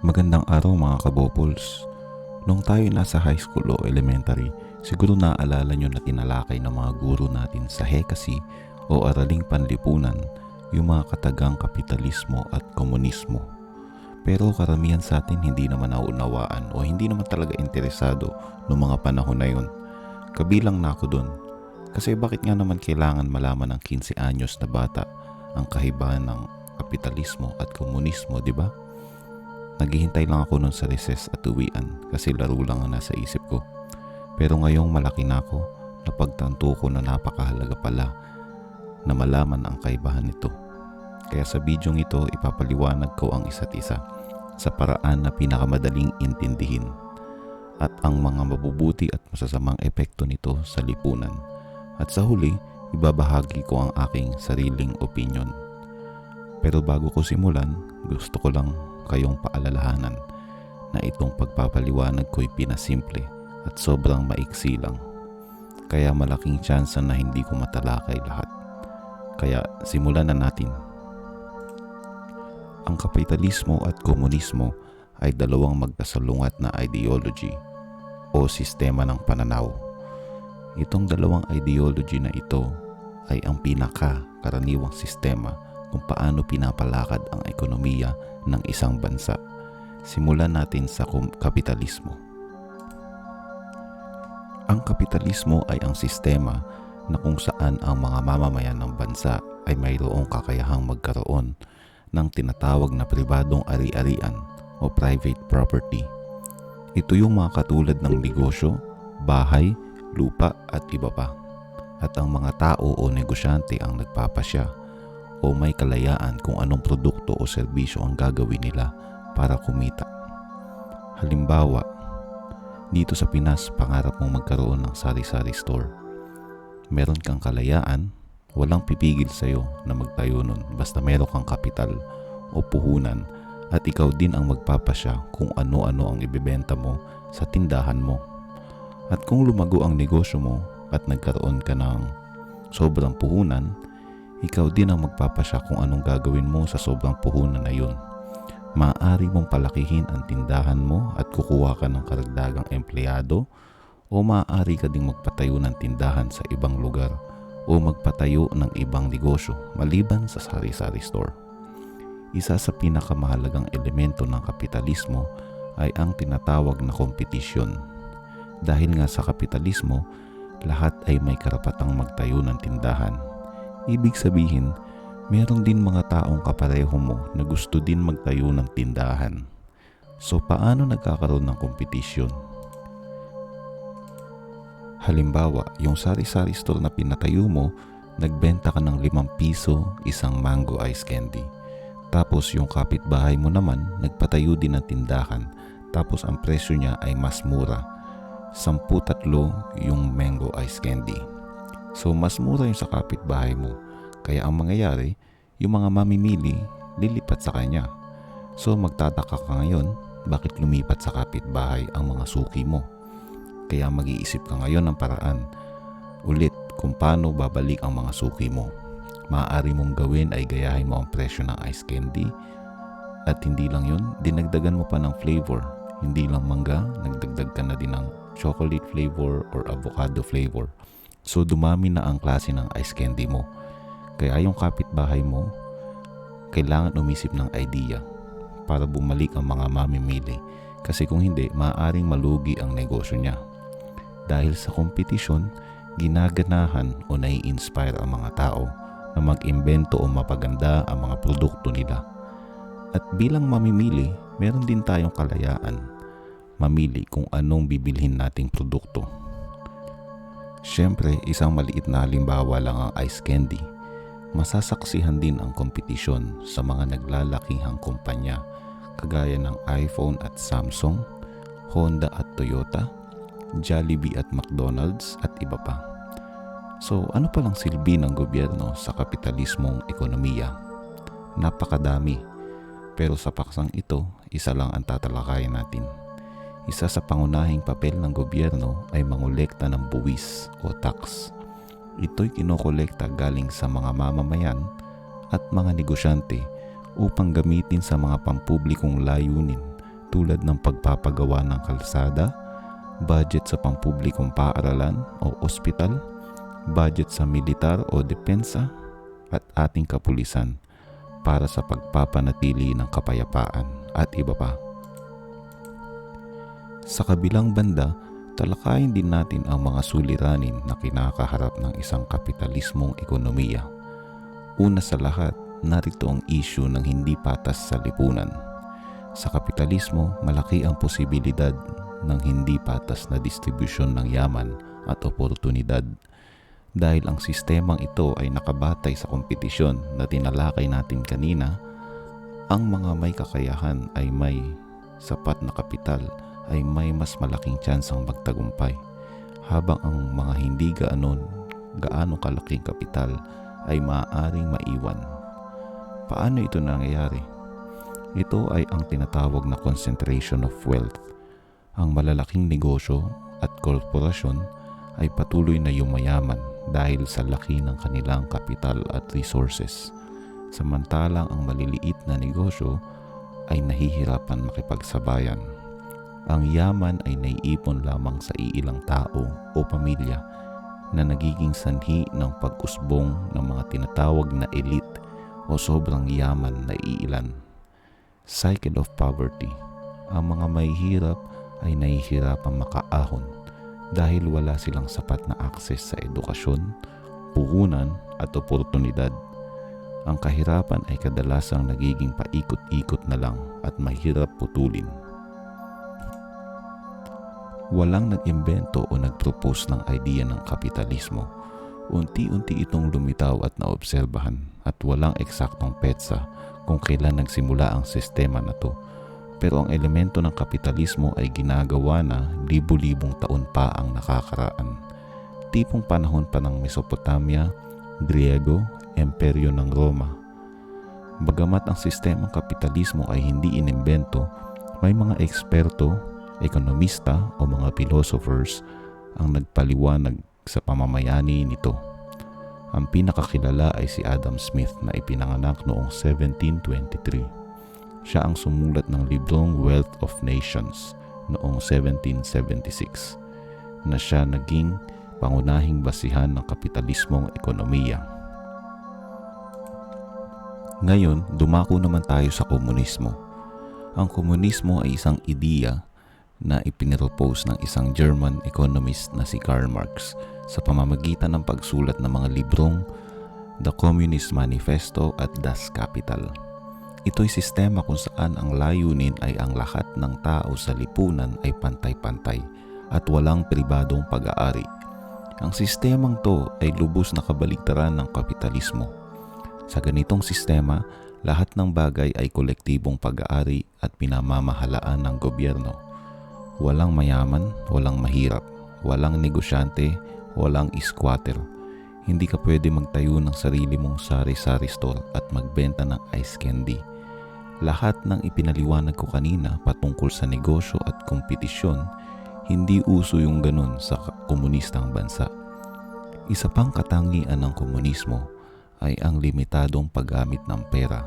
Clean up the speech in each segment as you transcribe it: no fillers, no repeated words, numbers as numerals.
Magandang araw mga kabopols. Nung tayo nasa high school o elementary, siguro naaalala nyo na tinalakay ng mga guro natin sa HEKASI o Araling Panlipunan yung mga katagang kapitalismo at komunismo. Pero karamihan sa atin hindi naman naunawaan o hindi naman talaga interesado noong mga panahon na yun. Kabilang na ako dun. Kasi bakit nga naman kailangan malaman ng 15 anyos na bata ang kahibahan ng kapitalismo at komunismo, di ba? Naghihintay lang ako nun sa recess at uwian kasi laro lang ang nasa isip ko. Pero ngayong malaki na ako, napagtanto ko na napakahalaga pala na malaman ang kaibahan nito. Kaya sa bidyong ito, ipapaliwanag ko ang isa't isa sa paraan na pinakamadaling intindihin at ang mga mabubuti at masasamang epekto nito sa lipunan. At sa huli, ibabahagi ko ang aking sariling opinyon. Pero bago ko simulan, gusto ko lang kayong paalalahanan na itong pagpapaliwanag ko'y pinasimple at sobrang maiksi lang. Kaya malaking tsansa na hindi ko matalakay lahat. Kaya simulan na natin. Ang kapitalismo at komunismo ay dalawang magkasalungat na ideology o sistema ng pananaw. Itong dalawang ideology na ito ay ang pinaka-karaniwang sistema kung paano pinapalakad ang ekonomiya ng isang bansa. Simulan natin sa kapitalismo. Ang kapitalismo ay ang sistema na kung saan ang mga mamamayan ng bansa ay mayroong kakayahang magkaroon ng tinatawag na pribadong ari-arian o private property. Ito yung mga katulad ng negosyo, bahay, lupa at iba pa. At ang mga tao o negosyante ang nagpapasya o may kalayaan kung anong produkto o serbisyo ang gagawin nila para kumita. Halimbawa, dito sa Pinas, pangarap mong magkaroon ng sari-sari store. Meron kang kalayaan, walang pipigil sa'yo na magtayo nun basta meron kang kapital o puhunan at ikaw din ang magpapasya kung ano-ano ang ibebenta mo sa tindahan mo. At kung lumago ang negosyo mo at nagkaroon ka ng sobrang puhunan, ikaw din ang magpapasya kung anong gagawin mo sa sobrang puhunan na yun. Maaari mong palakihin ang tindahan mo at kukuha ka ng karagdagang empleyado o maaari ka ding magpatayo ng tindahan sa ibang lugar o magpatayo ng ibang negosyo maliban sa sari-sari store. Isa sa pinakamahalagang elemento ng kapitalismo ay ang tinatawag na kompetisyon. Dahil nga sa kapitalismo, lahat ay may karapatang magtayo ng tindahan. Ibig sabihin, meron din mga taong kapareho mo na gusto din magtayo ng tindahan. So paano nagkakaroon ng kompetisyon? Halimbawa, yung sari-sari store na pinatayo mo, nagbenta ka ng 5 piso isang mango ice candy. Tapos yung kapitbahay mo naman, nagpatayo din ng tindahan. Tapos ang presyo niya ay mas mura. 10-3 yung mango ice candy. So mas mura yung sa kapitbahay mo. Kaya ang mangyayari, yung mga mamimili lilipat sa kanya. So magtataka ka ngayon, bakit lumipat sa kapitbahay ang mga suki mo? Kaya mag-iisip ka ngayon ng paraan ulit kung paano babalik ang mga suki mo. Maaari mong gawin ay gayahin mo ang presyo ng ice candy. At hindi lang yun, dinagdagan mo pa ng flavor. Hindi lang mangga, nagdagdag ka na din ng chocolate flavor or avocado flavor. So dumami na ang klase ng ice candy mo. Kaya yung kapitbahay mo, kailangan umisip ng idea para bumalik ang mga mamimili. Kasi kung hindi, maaaring malugi ang negosyo niya. Dahil sa kompetisyon, ginaganahan o nai-inspire ang mga tao na mag-imbento o mapaganda ang mga produkto nila. At bilang mamimili, meron din tayong kalayaan mamili kung anong bibilhin nating produkto. Siyempre, isang maliit na halimbawa lang ang ice candy. Masasaksihan din ang kompetisyon sa mga naglalakihang kumpanya kagaya ng iPhone at Samsung, Honda at Toyota, Jollibee at McDonald's at iba pa. So ano palang silbi ng gobyerno sa kapitalismong ekonomiya? Napakadami. Pero sa paksang ito, isa lang ang tatalakayin natin. Isa sa pangunahing papel ng gobyerno ay mangolekta ng buwis o tax. Ito'y kinokolekta galing sa mga mamamayan at mga negosyante upang gamitin sa mga pampublikong layunin tulad ng pagpapagawa ng kalsada, budget sa pampublikong paaralan o ospital, budget sa militar o depensa, at ating kapulisan para sa pagpapanatili ng kapayapaan at iba pa. Sa kabilang banda, talakayin din natin ang mga suliranin na kinakaharap ng isang kapitalismong ekonomiya. Una sa lahat, narito ang issue ng hindi patas sa lipunan. Sa kapitalismo, malaki ang posibilidad ng hindi patas na distribusyon ng yaman at oportunidad dahil ang sistemang ito ay nakabatay sa kompetisyon na tinalakay natin kanina. Ang mga may kakayahan ay may sapat na kapital ay may mas malaking tsansang magtagumpay, habang ang mga hindi gaano kalaking kapital ay maaaring maiwan. Paano ito nangyayari? Ito ay ang tinatawag na concentration of wealth. Ang malalaking negosyo at korporasyon ay patuloy na yumayaman dahil sa laki ng kanilang kapital at resources. Samantalang ang maliliit na negosyo ay nahihirapan makipagsabayan. Ang yaman ay naiipon lamang sa iilang tao o pamilya na nagiging sanhi ng pag-usbong ng mga tinatawag na elite o sobrang yaman na iilan. Cycle of poverty. Ang mga mahihirap ay nahihirapan makaahon dahil wala silang sapat na akses sa edukasyon, puhunan at oportunidad. Ang kahirapan ay kadalasang nagiging paikot-ikot na lang at mahirap putulin. Walang nag-imbento o nag-propose ng idea ng kapitalismo. Unti-unti itong lumitaw at naobserbahan at walang eksaktong petsa kung kailan nagsimula ang sistema na to. Pero ang elemento ng kapitalismo ay ginagawa na libu-libong taon pa ang nakakaraan. Tipong panahon pa ng Mesopotamia, Griego, Imperyo ng Roma. Bagamat ang sistemang kapitalismo ay hindi inimbento, may mga eksperto, ekonomista o mga philosophers ang nagpaliwanag sa pamamayani nito. Ang pinakakilala ay si Adam Smith na ipinanganak noong 1723. Siya ang sumulat ng librong Wealth of Nations noong 1776 na siya naging pangunahing basihan ng kapitalismong ekonomiya. Ngayon, dumako naman tayo sa komunismo. Ang komunismo ay isang ideya na ipinropose ng isang German economist na si Karl Marx sa pamamagitan ng pagsulat ng mga librong The Communist Manifesto at Das Kapital. Ito'y sistema kung saan ang layunin ay ang lahat ng tao sa lipunan ay pantay-pantay at walang pribadong pag-aari. Ang sistemang to ay lubos na kabaligtaran ng kapitalismo. Sa ganitong sistema, lahat ng bagay ay kolektibong pag-aari at pinamamahalaan ng gobyerno. Walang mayaman, walang mahirap, walang negosyante, walang squatter. Hindi ka pwede magtayo ng sarili mong sari-sari store at magbenta ng ice candy. Lahat ng ipinaliwanag ko kanina patungkol sa negosyo at kompetisyon, hindi uso yung ganun sa komunistang bansa. Isa pang katangian ng komunismo ay ang limitadong paggamit ng pera.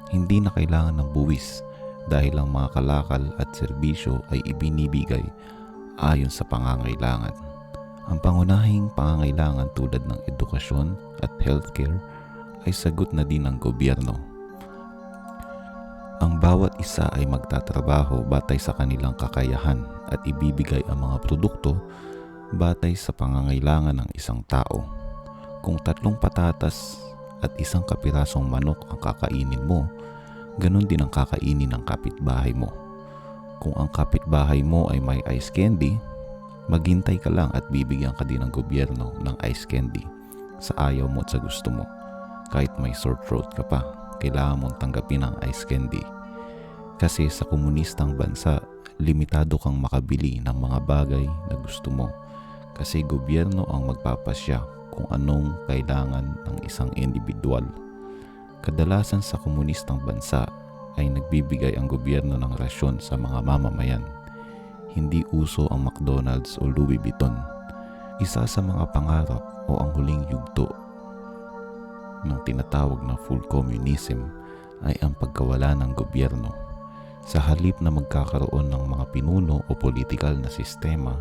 Hindi na kailangan ng buwis dahil ang mga kalakal at serbisyo ay ibinibigay ayon sa pangangailangan. Ang pangunahing pangangailangan tulad ng edukasyon at healthcare ay sagot na din ng gobyerno. Ang bawat isa ay magtatrabaho batay sa kanilang kakayahan at ibibigay ang mga produkto batay sa pangangailangan ng isang tao. Kung 3 patatas at 1 kapirasong manok ang kakainin mo, ganon din ang kakainin ng kapitbahay mo. Kung ang kapitbahay mo ay may ice candy, maghintay ka lang at bibigyan ka din ng gobyerno ng ice candy sa ayaw mo at sa gusto mo. Kahit may sore throat ka pa, kailangan mong tanggapin ang ice candy. Kasi sa komunistang bansa, limitado kang makabili ng mga bagay na gusto mo. Kasi gobyerno ang magpapasya kung anong kailangan ng isang individual. Kadalasan sa komunistang bansa ay nagbibigay ang gobyerno ng rasyon sa mga mamamayan. Hindi uso ang McDonald's o Louis Vuitton. Isa sa mga pangarap o ang huling yugto ng tinatawag na full communism ay ang pagkawala ng gobyerno. Sa halip na magkakaroon ng mga pinuno o politikal na sistema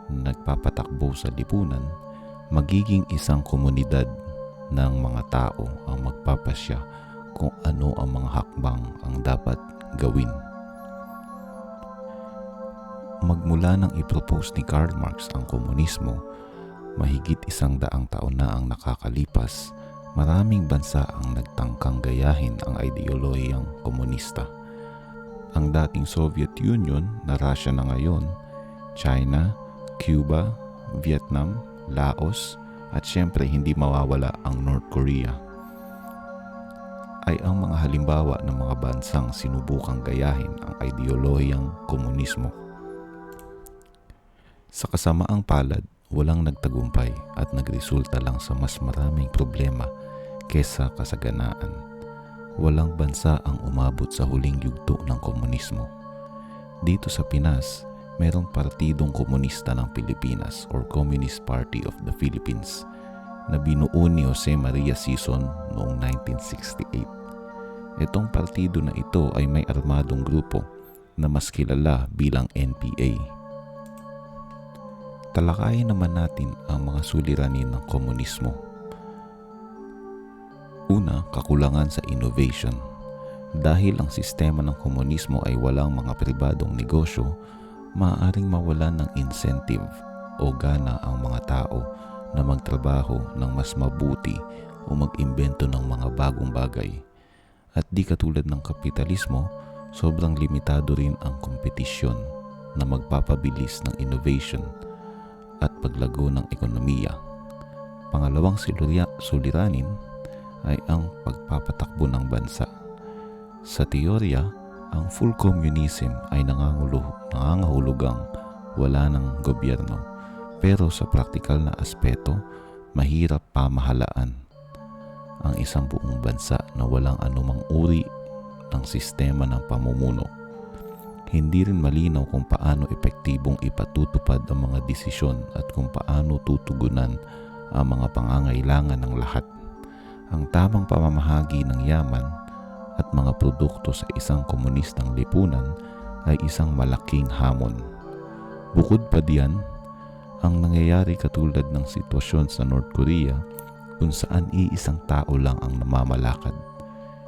na nagpapatakbo sa lipunan, magiging isang komunidad ng mga tao ang magpapasya kung ano ang mga hakbang ang dapat gawin. Magmula nang ipropose ni Karl Marx ang komunismo, mahigit 100 taon na ang nakakalipas, maraming bansa ang nagtangkang gayahin ang ideolohiyang komunista. Ang dating Soviet Union na Russia na ngayon, China, Cuba, Vietnam, Laos, at syempre hindi mawawala ang North Korea ay ang mga halimbawa ng mga bansang sinubukang gayahin ang ideolohiyang komunismo. Sa kasamaang palad, walang nagtagumpay at nagresulta lang sa mas maraming problema kesa kasaganaan. Walang bansa ang umabot sa huling yugto ng komunismo. Dito sa Pinas, merong Partidong Komunista ng Pilipinas or Communist Party of the Philippines na binuo ni Jose Maria Sison noong 1968. Itong partido na ito ay may armadong grupo na mas kilala bilang NPA. Talakayin naman natin ang mga suliranin ng komunismo. Una, kakulangan sa innovation. Dahil ang sistema ng komunismo ay walang mga pribadong negosyo, maaaring mawalan ng incentive o gana ang mga tao na magtrabaho ng mas mabuti o mag-imbento ng mga bagong bagay. At di katulad ng kapitalismo, sobrang limitado rin ang kompetisyon na magpapabilis ng innovation at paglago ng ekonomiya. Pangalawang suliranin ay ang pagpapatakbo ng bansa. Sa teorya, ang full communism ay nangangahulugang wala ng gobyerno, pero sa praktikal na aspeto, mahirap pamahalaan ang isang buong bansa na walang anumang uri ng sistema ng pamumuno. Hindi rin malinaw kung paano epektibong ipatutupad ang mga desisyon at kung paano tutugunan ang mga pangangailangan ng lahat. Ang tamang pamamahagi ng yaman at mga produkto sa isang komunistang lipunan ay isang malaking hamon. Bukod pa diyan, ang nangyayari katulad ng sitwasyon sa North Korea kung saan iisang tao lang ang namamalakad.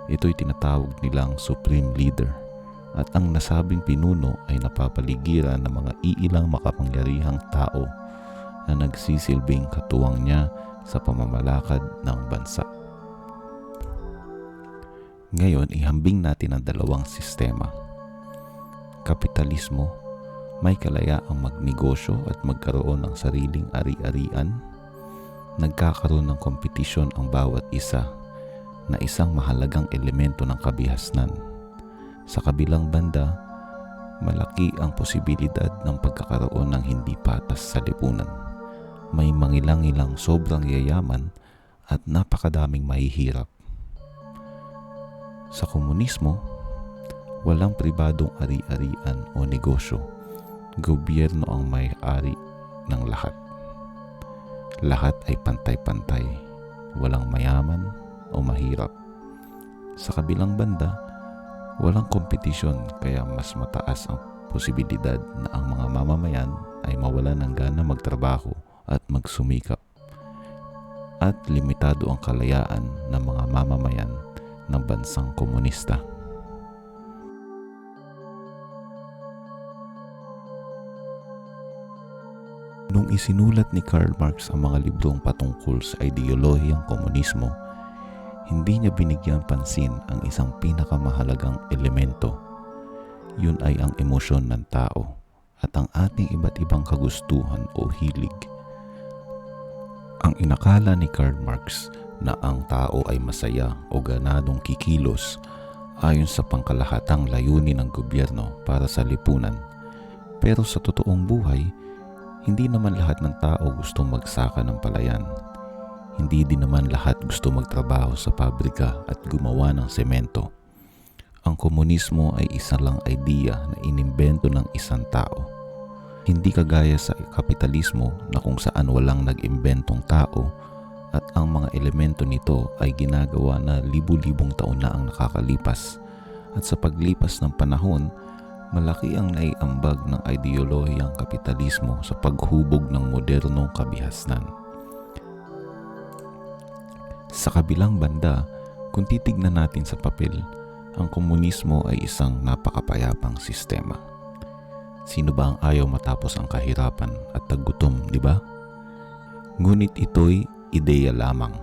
Ito'y tinatawag nilang Supreme Leader. At ang nasabing pinuno ay napapaligiran ng mga iilang makapangyarihang tao na nagsisilbing katuwang niya sa pamamalakad ng bansa. Ngayon, ihambing natin ang dalawang sistema. Kapitalismo, may kalayaang magnegosyo at magkaroon ng sariling ari-arian. Nagkakaroon ng kompetisyon ang bawat isa na isang mahalagang elemento ng kabihasnan. Sa kabilang banda, malaki ang posibilidad ng pagkakaroon ng hindi patas sa lipunan. May mangilang-ilang sobrang yayaman at napakadaming mahihirap. Sa komunismo, walang pribadong ari-arian o negosyo. Gobyerno ang may-ari ng lahat. Lahat ay pantay-pantay, walang mayaman o mahirap. Sa kabilang banda, walang kompetisyon kaya mas mataas ang posibilidad na ang mga mamamayan ay mawalan ng gana magtrabaho at magsumikap. At limitado ang kalayaan ng mga mamamayan ng bansang komunista. Nung isinulat ni Karl Marx ang mga librong patungkol sa ideolohiyang komunismo, hindi niya binigyan pansin ang isang pinakamahalagang elemento. Yun ay ang emosyon ng tao at ang ating iba't ibang kagustuhan o hilig. Ang inakala ni Karl Marx na ang tao ay masaya o ganadong kikilos ayon sa pangkalahatang layunin ng gobyerno para sa lipunan. Pero sa totoong buhay, hindi naman lahat ng tao gustong magsaka ng palayan. Hindi din naman lahat gusto magtrabaho sa pabrika at gumawa ng semento. Ang komunismo ay isa lang idea na inimbento ng isang tao. Hindi kagaya sa kapitalismo na kung saan walang nag-imbentong tao at ang mga elemento nito ay ginagawa na libu-libong taon na ang nakakalipas. At sa paglipas ng panahon, malaki ang naiambag ng ideolohiyang kapitalismo sa paghubog ng modernong kabihasnan. Sa kabilang banda, kung titignan natin sa papel, ang komunismo ay isang napakapayapang sistema. Sino ba ang ayaw matapos ang kahirapan at taggutom, di ba? Ngunit ito'y ideya lamang.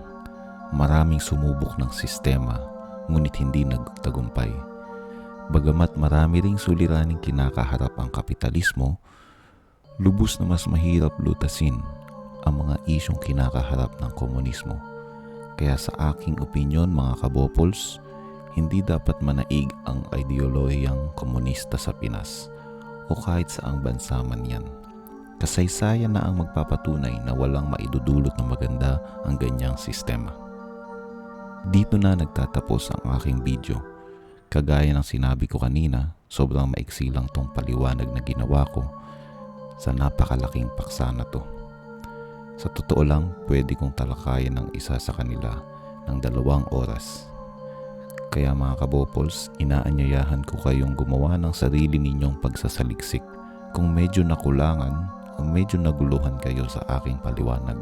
Maraming sumubok ng sistema, ngunit hindi nagtagumpay. Bagamat marami ring suliraning kinakaharap ang kapitalismo, lubos na mas mahirap lutasin ang mga isyong kinakaharap ng komunismo. Kaya sa aking opinyon mga kabopols, hindi dapat manaig ang ideolohiyang komunista sa Pinas o kahit saang bansa man yan. Kasaysayan na ang magpapatunay na walang maidudulot na maganda ang ganyang sistema. Dito na nagtatapos ang aking video. Kagaya ng sinabi ko kanina, sobrang maiksi lang tong paliwanag na ginawa ko sa napakalaking paksa na to. Sa totoo lang, pwede kong talakayan ng isa sa kanila ng 2 oras. Kaya mga kabopols, inaanyayahan ko kayong gumawa ng sarili ninyong pagsasaliksik kung medyo nakulangan o medyo naguluhan kayo sa aking paliwanag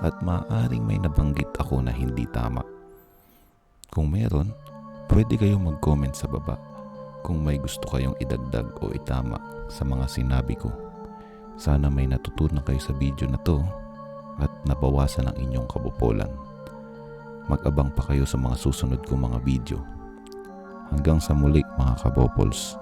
at maaaring may nabanggit ako na hindi tama. Kung meron, pwede kayong mag-comment sa baba kung may gusto kayong idagdag o itama sa mga sinabi ko. Sana may natutunan kayo sa video na to at nabawasan ang inyong kabopolan. Mag-abang pa kayo sa mga susunod kong mga video. Hanggang sa muli mga kabopols.